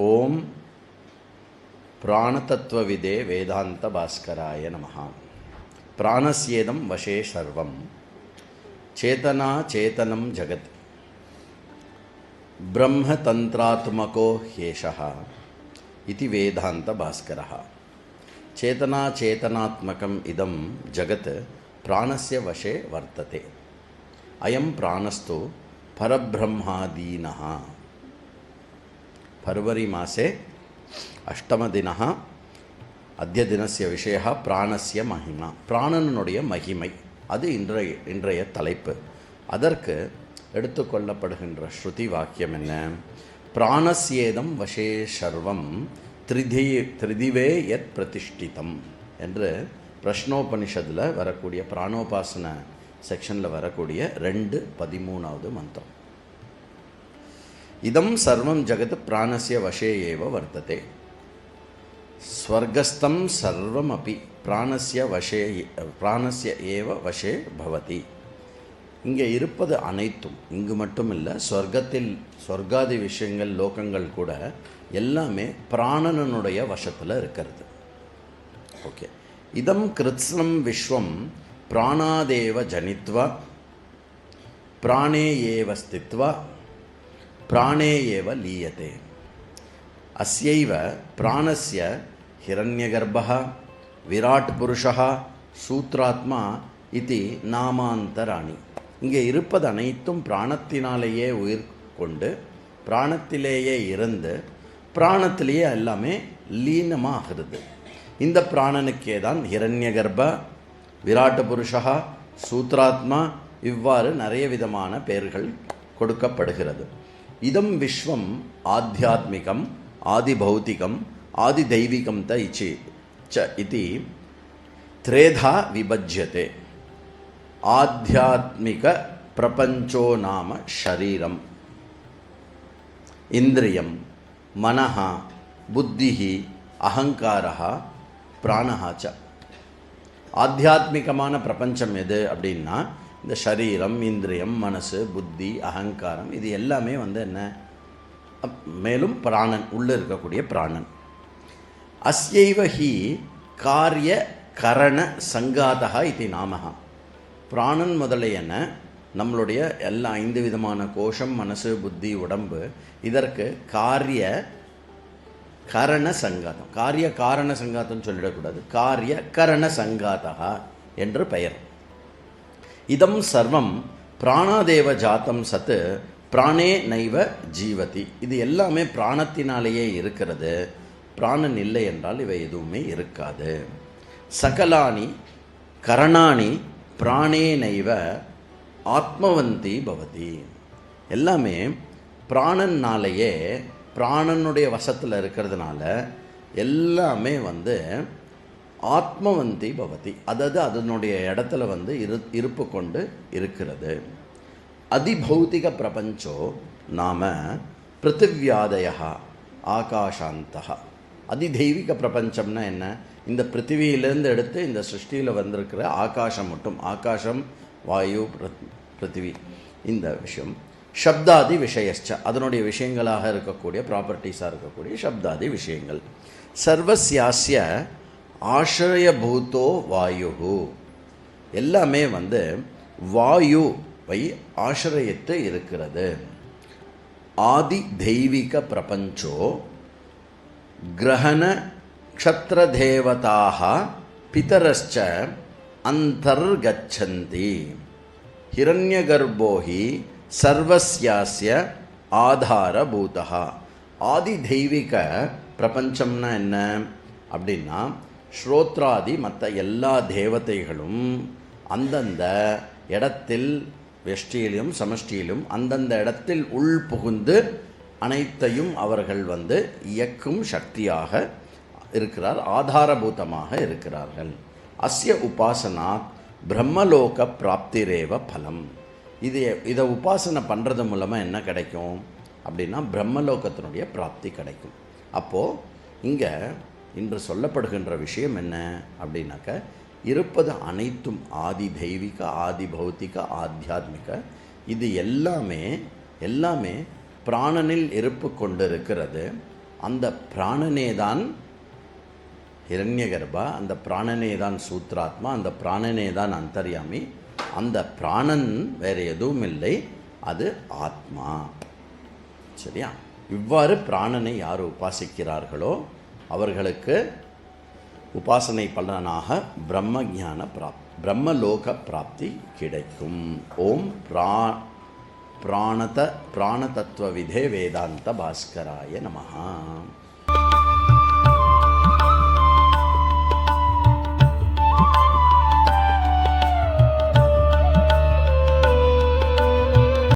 ஓம் பிராணதத்துவவிதே வேதாந்த பாஸ்கராய நமஹ. பிராணஸ்யேதம் வசே சர்வம் சேதனா சேதனம் ஜகத் பிரம்மதந்திராத்மகோ ஹ்யேஷः இதி வேதாந்த பாஸ்கரः. சேதனா சேதனாத்மகம் இதம் ஜகத் பிராணஸ்ய வசே வர்த்ததே. அயம் பிராணஸ்து பரபிரம்மாதீனः. फरवरी मासे अष्टमदिनः अद्य दिनस्य विषयः प्राणस्य महिमा. प्राणनुடைய மகிமை அது இன்றைய தலைப்பு. அதற்கு எடுத்துக்கொள்ளப்படுகின்ற ஸ்ருதி வாக்கியம் என்ன? பிராணஸ்யேதம் வசே சர்வம் த்ரிதிவே யத் பிரதிஷ்டிதம் என்று பிரஷ்னோபனிஷத்தில் வரக்கூடிய பிராணோபாசன செக்ஷனில் வரக்கூடிய 2:13 மந்திரம். இதம் சர்வம் ஜகத் பிராணஸ்ய வசே ஏவ வர்த்ததே. ஸ்வர்கஸ்தம் சர்வமபி பிராணஸ்ய ஏவ வசே பவதி. இங்கே இருப்பது அனைத்தும், இங்கு மட்டும் இல்லை, சொர்க்காதி விஷயங்கள் லோகங்கள் கூட எல்லாமே பிராணனுடைய வசத்தில் இருக்கிறது. ஓகே. இதம் கிருத்ஸ்னம் விஸ்வம் பிராணாதேவ ஜனித்வா பிராணே ஏவ ஸ்தித்வா प्राणे एव लीयते. अस्यैव प्राणस्य हिरण्यगर्भः विराट पुरुषः सूत्रात्मा इति नामान्तराणि. இங்கே இருப்பது அனைத்தும் பிராணத்தினாலேயே உயிர் கொண்டு பிராணத்திலேயே இருந்து பிராணத்திலேயே எல்லாமே லீனமாகிறது. இந்த பிராணனுக்கே தான் ஹிரண்யகர்ப, விராட் புருஷா, சூத்ராத்மா, இவ்வாறு நிறைய விதமான பெயர்கள் கொடுக்கப்படுகிறது. இதம் விஸ்வம் ஆத்தியாத்மிகம் ஆதிபௌத்திகம் ஆதிதைவிகம் இதி த்ரேதா விபஜ்யதே. ஆத்தியாத்மிக பிரபஞ்சோ நாம ஷரீரம், இந்திரியம், மனஹ, புத்திஹி, அகங்காரஹ, பிராணஹ ச. ஆத்தியாத்மிகமான பிரபஞ்சம் எது அப்படின்னா இந்த சரீரம், இந்திரியம், மனசு, புத்தி, அகங்காரம், இது எல்லாமே என்ன? மேலும் பிராணன், உள்ளே இருக்கக்கூடிய பிராணன். அஸ்யைவ ஹி காரிய கரண சங்காதா இது நாமஹ. பிராணன் முதலையன நம்மளுடைய எல்லா 5 விதமான கோஷம், மனசு, புத்தி, உடம்பு, இதற்கு காரிய கரண சங்காதம். காரிய காரண சங்காதம் சொல்லிடக்கூடாது, காரிய கரண சங்காதா என்று பெயர். இதம் சர்வம் பிராணாதேவ ஜாத்தம் சத் பிராணே நைவ ஜீவதி. இது எல்லாமே பிராணத்தினாலேயே இருக்கிறது. பிராணன் இல்லை என்றால் இவை எதுவுமே இருக்காது. சகலானி கரணாணி பிராணே நைவ ஆத்மவந்தி பவதி. எல்லாமே பிராணன்னாலேயே, பிராணனுடைய வசத்தில் இருக்கிறதுனால எல்லாமே ஆத்மவந்தி பவதி, அதாவது அதனுடைய இடத்துல இருப்பு கொண்டு இருக்கிறது. அதிபௌதிக பிரபஞ்சோ நாம பிருத்திவியாதய ஆகாஷாந்தா. அதிதெய்வீக பிரபஞ்சம்னா என்ன? இந்த பிருத்திவியிலேருந்து எடுத்து இந்த சிருஷ்டியில் வந்திருக்கிற ஆகாசம் மட்டும், ஆகாசம், வாயு, பிருத்திவி, இந்த விஷயம். சப்தாதி விஷயச்ச, அதனுடைய விஷயங்களாக இருக்கக்கூடிய, ப்ராப்பர்ட்டிஸாக இருக்கக்கூடிய சப்தாதி விஷயங்கள். சர்வஸ்யாஸ்ய ஆசிரயபூதோ வாயு. எல்லாமே வாயுவை ஆசிரயித்து இருக்கிறது. ஆதி தெய்வீக பிரபஞ்சோ கிரகண க்ஷத்ரதேவதாக பிதரஸ்ச அந்தர்கச்சந்தி. ஹிரண்யகர்போ ஹி சர்வஸ்யாஸ்ய ஆதாரபூதः. ஆதி தெய்வீக பிரபஞ்சம்னா என்ன அப்படின்னா, ஸ்ரோத்ராதி மற்ற எல்லா தேவதைகளும் அந்தந்த இடத்தில், வெஷ்டியிலும் சமஷ்டியிலும் அந்தந்த இடத்தில் உள் புகுந்து அனைத்தையும் அவர்கள் இயக்கும் சக்தியாக இருக்கிறார், ஆதாரபூதமாக இருக்கிறார்கள். அஸ்ய உபாசனா பிரம்மலோக பிராப்திரேவ பலம். இதை உபாசனை பண்ணுறது மூலமாக என்ன கிடைக்கும் அப்படின்னா பிரம்மலோகத்தினுடைய பிராப்தி கிடைக்கும். அப்போது இங்கே இன்று சொல்லப்படுகின்ற விஷயம் என்ன அப்படின்னாக்க, இருப்பது அனைத்தும் ஆதி தெய்வீக, ஆதி பௌத்திக, ஆத்தியாத்மிக, இது எல்லாமே பிராணனில் இருப்பு கொண்டிருக்கிறது. அந்த பிராணனே தான் ஹிரண்யகர்பா, அந்த பிராணனே தான் சூத்ராத்மா, அந்த பிராணனே தான் அந்தர்யாமி. அந்த பிராணன் வேறு எதுவும் இல்லை, அது ஆத்மா. சரியா? இவ்வாறு பிராணனை யார் உபாசிக்கிறார்களோ அவர்களுக்கு உபாசனை பலனாக பிரம்மஞான பிரம்மலோக பிராப்தி கிடைக்கும். ஓம் பிராணதத்துவவிதே வேதாந்த பாஸ்கராய நமஹ.